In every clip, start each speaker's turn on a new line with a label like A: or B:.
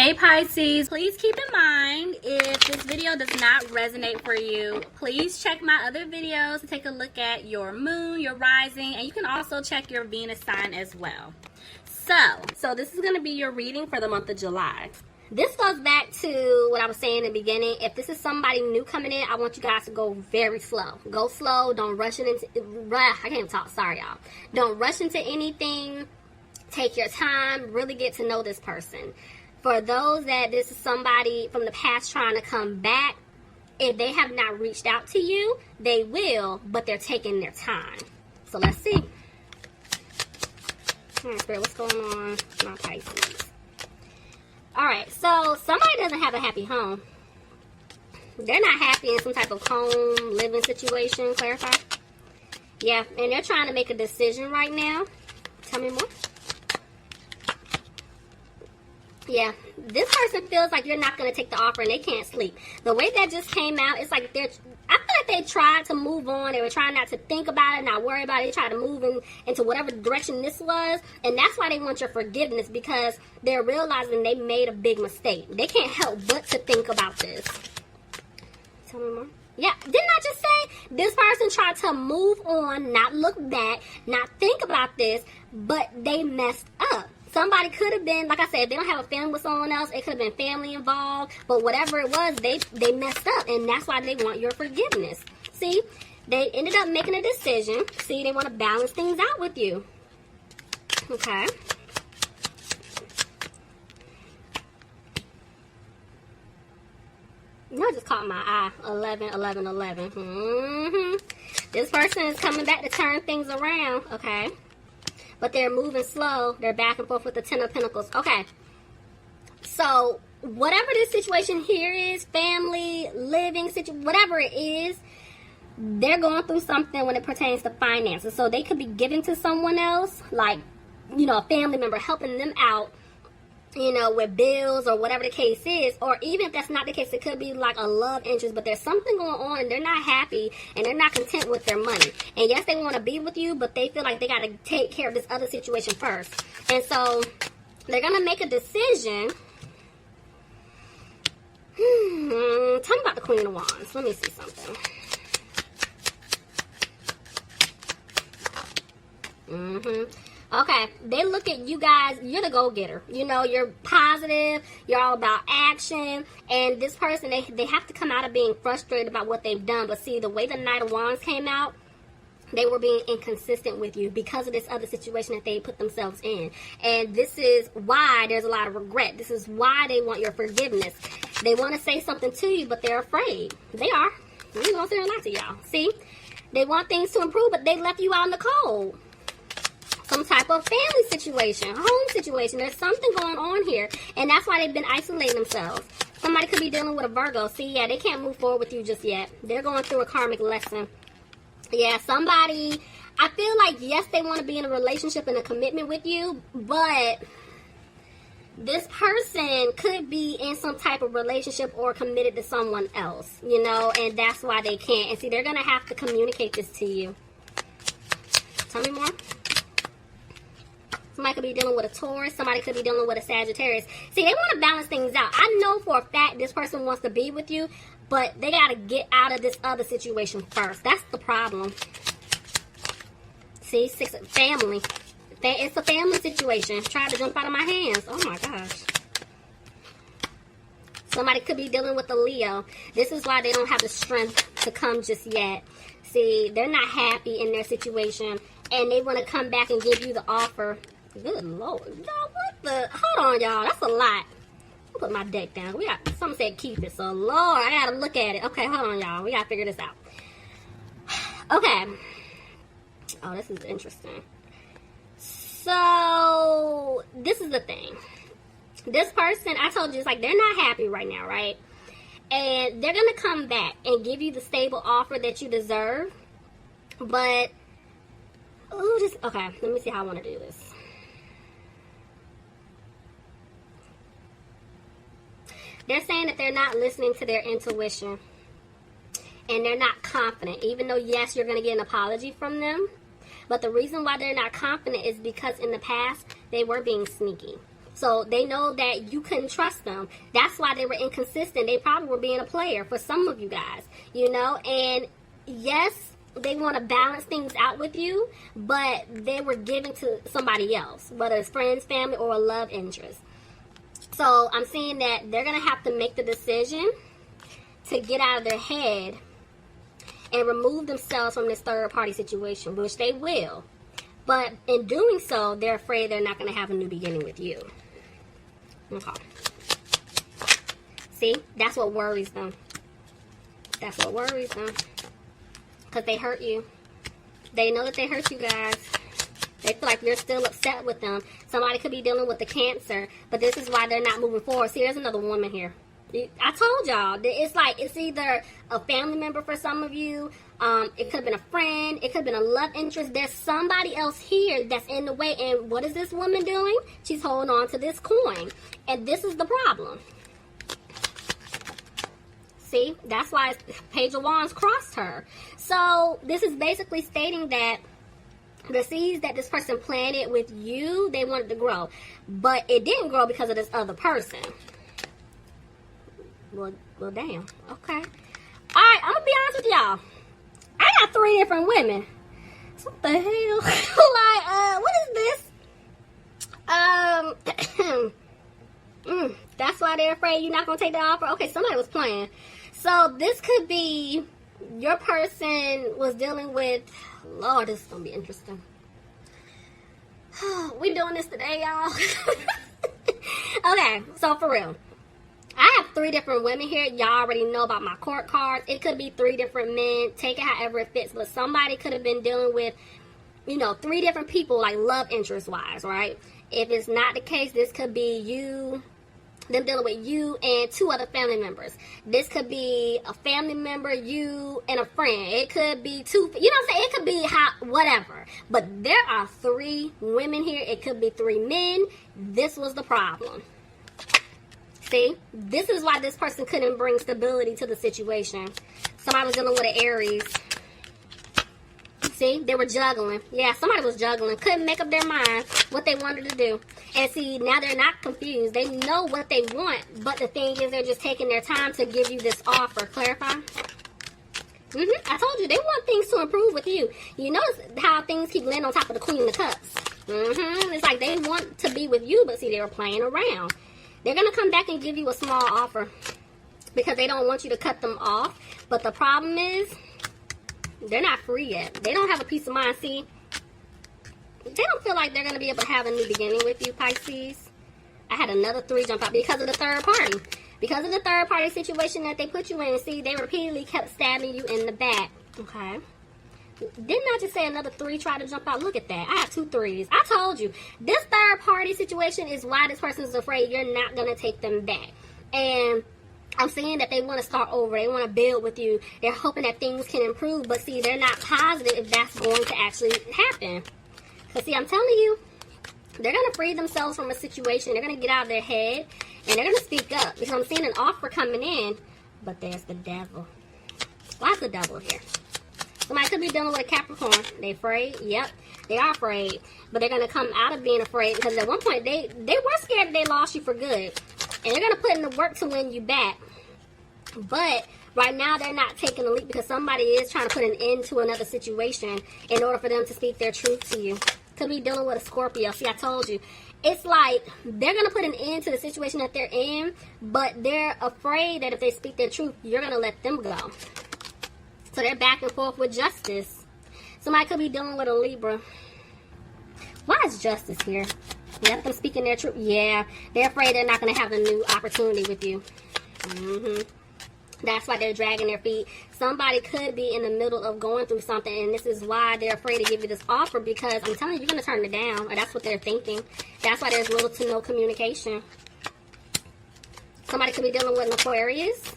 A: Hey Pisces, please keep in mind if this video does not resonate for you, please check my other videos to take a look at your moon, your rising, and you can also check your Venus sign as well. So this is going to be your reading for the month of July. This goes back to what I was saying in the beginning. If this is somebody new coming in, I want you guys to go very slow. Go slow. Don't rush into... I can't even talk. Sorry, y'all. Don't rush into anything. Take your time. Really get to know this person. For those that this is somebody from the past trying to come back, if they have not reached out to you, they will, but they're taking their time. So let's see. Spirit, what's going on? My Pisces. Alright, so somebody doesn't have a happy home. They're not happy in some type of home, living situation. Clarify. Yeah, and they're trying to make a decision right now. Tell me more. Yeah, this person feels like you're not going to take the offer and they can't sleep. The way that just came out, it's like I feel like they tried to move on. They were trying not to think about it, not worry about it. They tried to move into whatever direction this was. And that's why they want your forgiveness, because they're realizing they made a big mistake. They can't help but to think about this. Tell me more. Yeah, didn't I just say this person tried to move on, not look back, not think about this, but they messed up. Somebody could have been, like I said, if they don't have a family with someone else, it could have been family involved. But whatever it was, they messed up. And that's why they want your forgiveness. See, they ended up making a decision. See, they want to balance things out with you. Okay. You know, I just caught my eye. 11, 11, 11. This person is coming back to turn things around. Okay. But they're moving slow. They're back and forth with the Ten of Pentacles. Okay. So, whatever this situation here is, family, living situation, whatever it is, they're going through something when it pertains to finances. So, they could be giving to someone else, like, you know, a family member, helping them out, you know, with bills or whatever the case is. Or even if that's not the case, it could be like a love interest, but there's something going on and they're not happy and they're not content with their money. And yes, they want to be with you, but they feel like they got to take care of this other situation first. And so they're going to make a decision. Tell me about the Queen of Wands. Let me see something. Okay, they look at you guys, you're the go-getter. You know, you're positive, you're all about action, and this person, they have to come out of being frustrated about what they've done. But see, the way the Knight of Wands came out, they were being inconsistent with you because of this other situation that they put themselves in. And this is why there's a lot of regret. This is why they want your forgiveness. They want to say something to you, but they're afraid. They are. I'm going to say a lot to y'all. See? They want things to improve, but they left you out in the cold. Some type of family situation, home situation. There's something going on here. And that's why they've been isolating themselves. Somebody could be dealing with a Virgo. See, yeah, they can't move forward with you just yet. They're going through a karmic lesson. Yeah, somebody, I feel like, yes, they want to be in a relationship and a commitment with you. But this person could be in some type of relationship or committed to someone else. You know, and that's why they can't. And see, they're going to have to communicate this to you. Tell me more. Somebody could be dealing with a Taurus. Somebody could be dealing with a Sagittarius. See, they want to balance things out. I know for a fact this person wants to be with you, but they got to get out of this other situation first. That's the problem. See, family. It's a family situation. Trying to jump out of my hands. Oh, my gosh. Somebody could be dealing with a Leo. This is why they don't have the strength to come just yet. See, they're not happy in their situation, and they want to come back and give you the offer. Good Lord. Y'all, what the? Hold on, y'all. That's a lot. I'll put my deck down. Someone said keep it. So, Lord, I got to look at it. Okay, hold on, y'all. We got to figure this out. Okay. Oh, this is interesting. So, this is the thing. This person, I told you, it's like they're not happy right now, right? And they're going to come back and give you the stable offer that you deserve. But, okay, let me see how I want to do this. They're saying that they're not listening to their intuition. And they're not confident. Even though, yes, you're going to get an apology from them. But the reason why they're not confident is because in the past, they were being sneaky. So they know that you couldn't trust them. That's why they were inconsistent. They probably were being a player for some of you guys, you know. And yes, they want to balance things out with you, but they were giving to somebody else, whether it's friends, family, or a love interest. So I'm seeing that they're going to have to make the decision to get out of their head and remove themselves from this third party situation, which they will. But in doing so, they're afraid they're not going to have a new beginning with you. Okay. See, that's what worries them. That's what worries them. Because they hurt you. They know that they hurt you guys. They feel like you're still upset with them. Somebody could be dealing with the Cancer, but this is why they're not moving forward. See, there's another woman here. I told y'all, it's like, it's either a family member for some of you. It could have been a friend. It could have been a love interest. There's somebody else here that's in the way. And what is this woman doing? She's holding on to this coin. And this is the problem. See, that's why Page of Wands crossed her. So this is basically stating that the seeds that this person planted with you, they wanted to grow. But it didn't grow because of this other person. Well, damn. Okay. Alright, I'm going to be honest with y'all. I got 3 different women. What the hell? Like, what is this? That's why they're afraid you're not going to take the offer. Okay, somebody was playing. So, this could be your person was dealing with... Lord, this is going to be interesting. We doing this today, y'all. Okay, so for real. I have 3 different women here. Y'all already know about my court cards. It could be 3 different men. Take it however it fits. But somebody could have been dealing with, 3 different people, like love interest-wise, right? If it's not the case, this could be you, them dealing with you and 2 other family members. This could be a family member, you, and a friend. It could be 2, you know what I'm saying? It could be whatever. But there are 3 women here. It could be 3 men. This was the problem. See, this is why this person couldn't bring stability to the situation. Somebody was dealing with an Aries. See, they were juggling. Yeah, somebody was juggling. Couldn't make up their mind what they wanted to do. And see, now they're not confused. They know what they want, but the thing is they're just taking their time to give you this offer. Clarify? I told you, they want things to improve with you. You notice how things keep landing on top of the Queen of Cups. It's like they want to be with you, but see, they were playing around. They're going to come back and give you a small offer because they don't want you to cut them off. But the problem is they're not free yet. They don't have a peace of mind. See, they don't feel like they're going to be able to have a new beginning with you, Pisces. I had another 3 jump out because of the third party. Because of the third party situation that they put you in. See, they repeatedly kept stabbing you in the back. Okay. Didn't I just say another 3 try to jump out? Look at that. I have 2 3s. I told you. This third party situation is why this person is afraid you're not going to take them back. And I'm saying that they want to start over. They want to build with you. They're hoping that things can improve. But see, they're not positive if that's going to actually happen. Because see, I'm telling you, they're going to free themselves from a situation. They're going to get out of their head. And they're going to speak up. Because I'm seeing an offer coming in. But there's the devil. Why's the devil here? Somebody could be dealing with a Capricorn. They afraid? Yep, they are afraid. But they're going to come out of being afraid because at one point they were scared that they lost you for good. And they're going to put in the work to win you back. But right now they're not taking the leap because somebody is trying to put an end to another situation in order for them to speak their truth to you. Could be dealing with a Scorpio. See, I told you. It's like they're going to put an end to the situation that they're in, but they're afraid that if they speak their truth, you're going to let them go. So they're back and forth with justice. Somebody could be dealing with a Libra. Why is justice here? Let them speaking their truth. Yeah, they're afraid they're not going to have a new opportunity with you. That's why they're dragging their feet. Somebody could be in the middle of going through something, and this is why they're afraid to give you this offer because I'm telling you, you're going to turn it down. Or that's what they're thinking. That's why there's little to no communication. Somebody could be dealing with an Aquarius.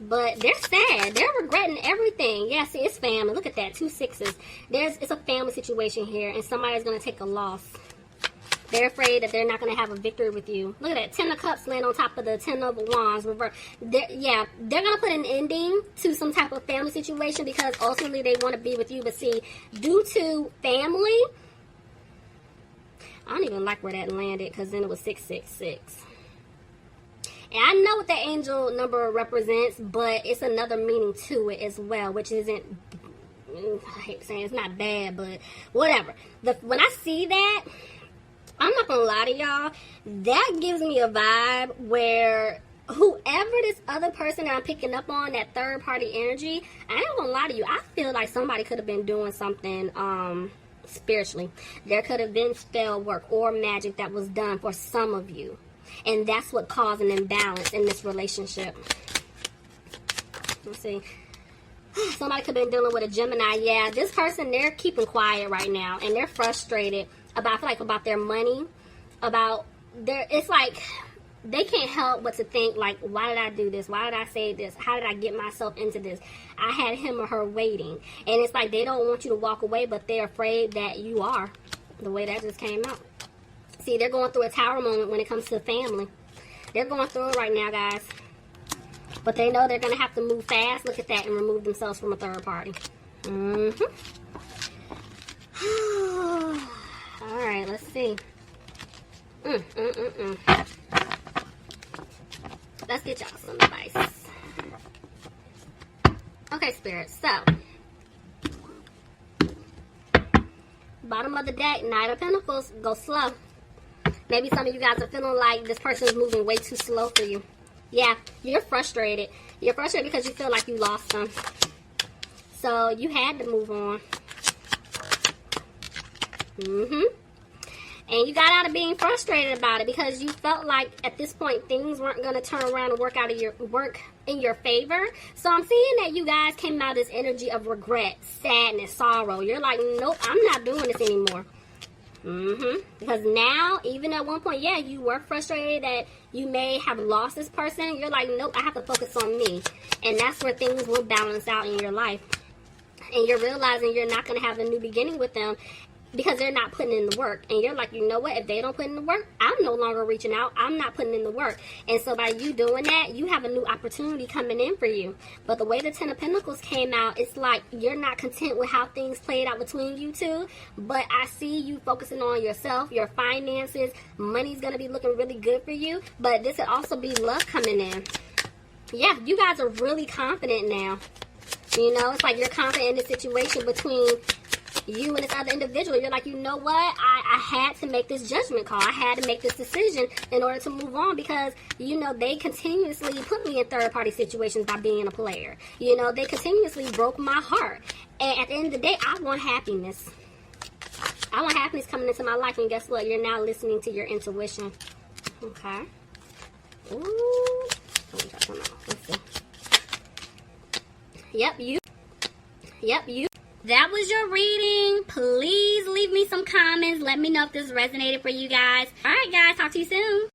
A: But they're sad. They're regretting everything. Yeah, see, it's family. Look at that. 2 6s. It's a family situation here, and somebody's going to take a loss. They're afraid that they're not going to have a victory with you. Look at that. 10 of Cups land on top of the 10 of Wands. Reverse. They're going to put an ending to some type of family situation because ultimately they want to be with you. But see, due to family, I don't even like where that landed, because then it was 666. And I know what the angel number represents, but it's another meaning to it as well, which isn't, I hate saying it's not bad, but whatever. When I see that, I'm not gonna lie to y'all, that gives me a vibe where whoever this other person that I'm picking up on, that third party energy, I ain't gonna lie to you, I feel like somebody could have been doing something spiritually. There could have been spell work or magic that was done for some of you, and that's what caused an imbalance in this relationship. Let's see. Somebody could have been dealing with a Gemini. Yeah, this person, they're keeping quiet right now, and they're frustrated about, I feel like, about their money, about their, it's like they can't help but to think, like, why did I do this? Why did I say this? How did I get myself into this? I had him or her waiting. And it's like they don't want you to walk away, but they're afraid that you are. The way that just came out. See, they're going through a tower moment when it comes to family. They're going through it right now, guys. But they know they're going to have to move fast. Look at that, and remove themselves from a third party. Mm-hmm. All right, let's see. Let's get y'all some advice. Okay, Spirit. So, bottom of the deck, Knight of Pentacles, go slow. Maybe some of you guys are feeling like this person is moving way too slow for you. Yeah, you're frustrated. You're frustrated because you feel like you lost them. So, you had to move on. And you got out of being frustrated about it because you felt like at this point things weren't going to turn around and work in your favor. So I'm seeing that you guys came out of this energy of regret, sadness, sorrow. You're like, nope, I'm not doing this anymore. Because now, even at one point, yeah, you were frustrated that you may have lost this person. You're like, nope, I have to focus on me. And that's where things will balance out in your life. And you're realizing you're not going to have a new beginning with them because they're not putting in the work. And you're like, you know what? If they don't put in the work, I'm no longer reaching out. I'm not putting in the work. And so by you doing that, you have a new opportunity coming in for you. But the way the Ten of Pentacles came out, it's like you're not content with how things played out between you two. But I see you focusing on yourself, your finances. Money's going to be looking really good for you. But this could also be love coming in. Yeah, you guys are really confident now. You know, it's like you're confident in the situation between you and this other individual. You're like, you know what? I had to make this judgment call. I had to make this decision in order to move on because, you know, they continuously put me in third-party situations by being a player. You know, they continuously broke my heart. And at the end of the day, I want happiness. I want happiness coming into my life. And guess what? You're now listening to your intuition. Okay. Ooh. Let me try something out. Let's see. Yep, you. That was your reading. Please leave me some comments. Let me know if this resonated for you guys. All right, guys. Talk to you soon.